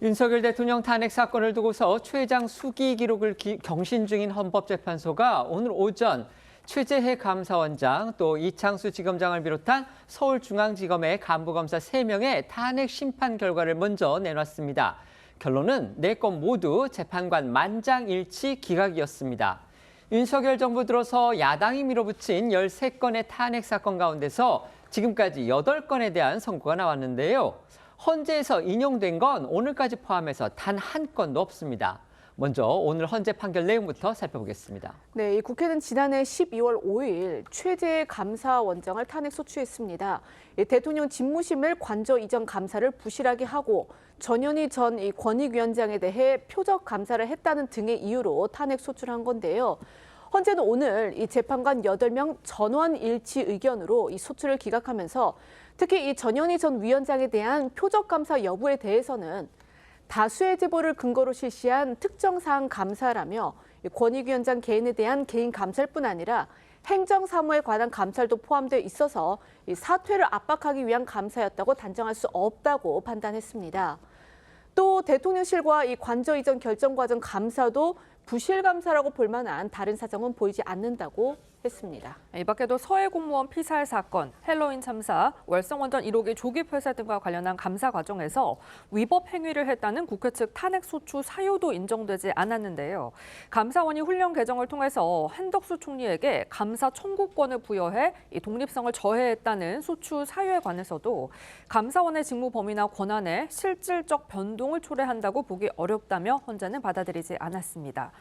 윤석열 대통령 탄핵 사건을 두고서 최장 수기 기록을 경신 중인 헌법재판소가 오늘 오전 최재해 감사원장 또 이창수 지검장을 비롯한 서울중앙지검의 간부검사 3명의 탄핵 심판 결과를 먼저 내놨습니다. 결론은 4건 모두 재판관 만장일치 기각이었습니다. 윤석열 정부 들어서 야당이 밀어붙인 13건의 탄핵 사건 가운데서 지금까지 8건에 대한 선고가 나왔는데요. 헌재에서 인용된 건 오늘까지 포함해서 단 한 건도 없습니다. 먼저 오늘 헌재 판결 내용부터 살펴보겠습니다. 네, 이 국회는 지난해 12월 5일 최재해 감사원장을 탄핵 소추했습니다. 대통령 집무실을 관저 이전 감사를 부실하게 하고 전현희 전 권익위원장에 대해 표적 감사를 했다는 등의 이유로 탄핵 소추를 한 건데요. 헌재는 오늘 이 재판관 8명 전원 일치 의견으로 이 소추를 기각하면서 특히 이 전현희 전 위원장에 대한 표적 감사 여부에 대해서는 다수의 제보를 근거로 실시한 특정 사안 감사라며 권익위원장 개인에 대한 개인 감사일 뿐 아니라 행정사무에 관한 감찰도 포함되어 있어서 이 사퇴를 압박하기 위한 감사였다고 단정할 수 없다고 판단했습니다. 또 대통령실과 이 관저 이전 결정 과정 감사도 부실 감사라고 볼 만한 다른 사정은 보이지 않는다고 했습니다. 이 밖에도 서해 공무원 피살 사건, 헬로윈 참사, 월성원전 1호기 조기 폐쇄 등과 관련한 감사 과정에서 위법 행위를 했다는 국회 측 탄핵 소추 사유도 인정되지 않았는데요. 감사원이 훈령 개정을 통해서 한덕수 총리에게 감사 청구권을 부여해 이 독립성을 저해했다는 소추 사유에 관해서도 감사원의 직무 범위나 권한에 실질적 변동을 초래한다고 보기 어렵다며 헌재는 받아들이지 않았습니다.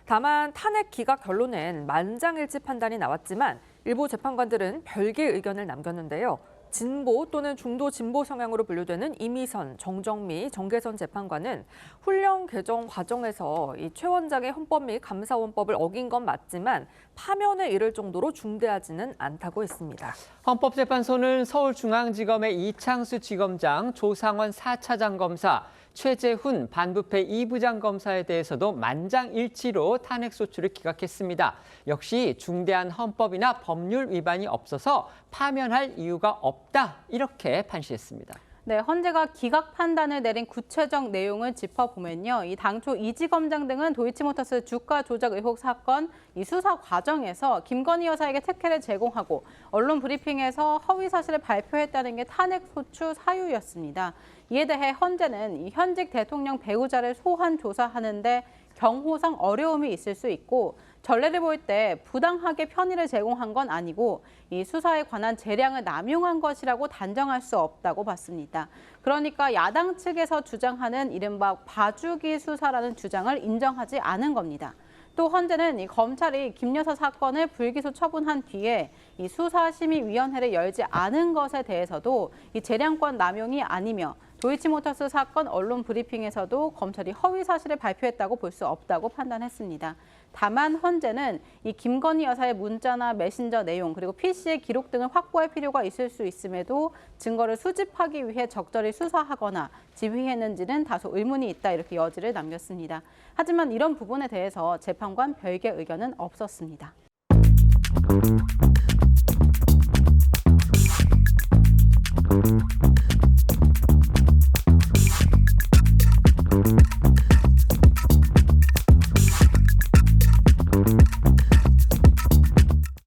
다만 탄핵 기각 결론엔 만장일치 판단이 나왔지만 일부 재판관들은 별개의 의견을 남겼는데요. 진보 또는 중도 진보 성향으로 분류되는 이미선, 정정미, 정계선 재판관은 훈령 개정 과정에서 이 최 원장의 헌법 및 감사원법을 어긴 건 맞지만 파면에 이를 정도로 중대하지는 않다고 했습니다. 헌법재판소는 서울중앙지검의 이창수 지검장, 조상원 4차장 검사, 최재훈 반부패 2부장 검사에 대해서도 만장일치로 탄핵소추를 기각했습니다. 역시 중대한 헌법이나 법률 위반이 없어서 파면할 이유가 없다, 이렇게 판시했습니다. 네, 헌재가 기각 판단을 내린 구체적 내용을 짚어보면요. 이 당초 이지검장 등은 도이치모터스 주가 조작 의혹 사건 이 수사 과정에서 김건희 여사에게 특혜를 제공하고 언론 브리핑에서 허위 사실을 발표했다는 게 탄핵 소추 사유였습니다. 이에 대해 헌재는 이 현직 대통령 배우자를 소환 조사하는데 경호상 어려움이 있을 수 있고 전례를 볼 때 부당하게 편의를 제공한 건 아니고 이 수사에 관한 재량을 남용한 것이라고 단정할 수 없다고 봤습니다. 그러니까 야당 측에서 주장하는 이른바 봐주기 수사라는 주장을 인정하지 않은 겁니다. 또 헌재는 이 검찰이 김 여사 사건을 불기소 처분한 뒤에 이 수사심의위원회를 열지 않은 것에 대해서도 이 재량권 남용이 아니며 도이치모터스 사건 언론 브리핑에서도 검찰이 허위 사실을 발표했다고 볼 수 없다고 판단했습니다. 다만 헌재는 이 김건희 여사의 문자나 메신저 내용 그리고 PC의 기록 등을 확보할 필요가 있을 수 있음에도 증거를 수집하기 위해 적절히 수사하거나 지휘했는지는 다소 의문이 있다, 이렇게 여지를 남겼습니다. 하지만 이런 부분에 대해서 재판관 별개 의견은 없었습니다.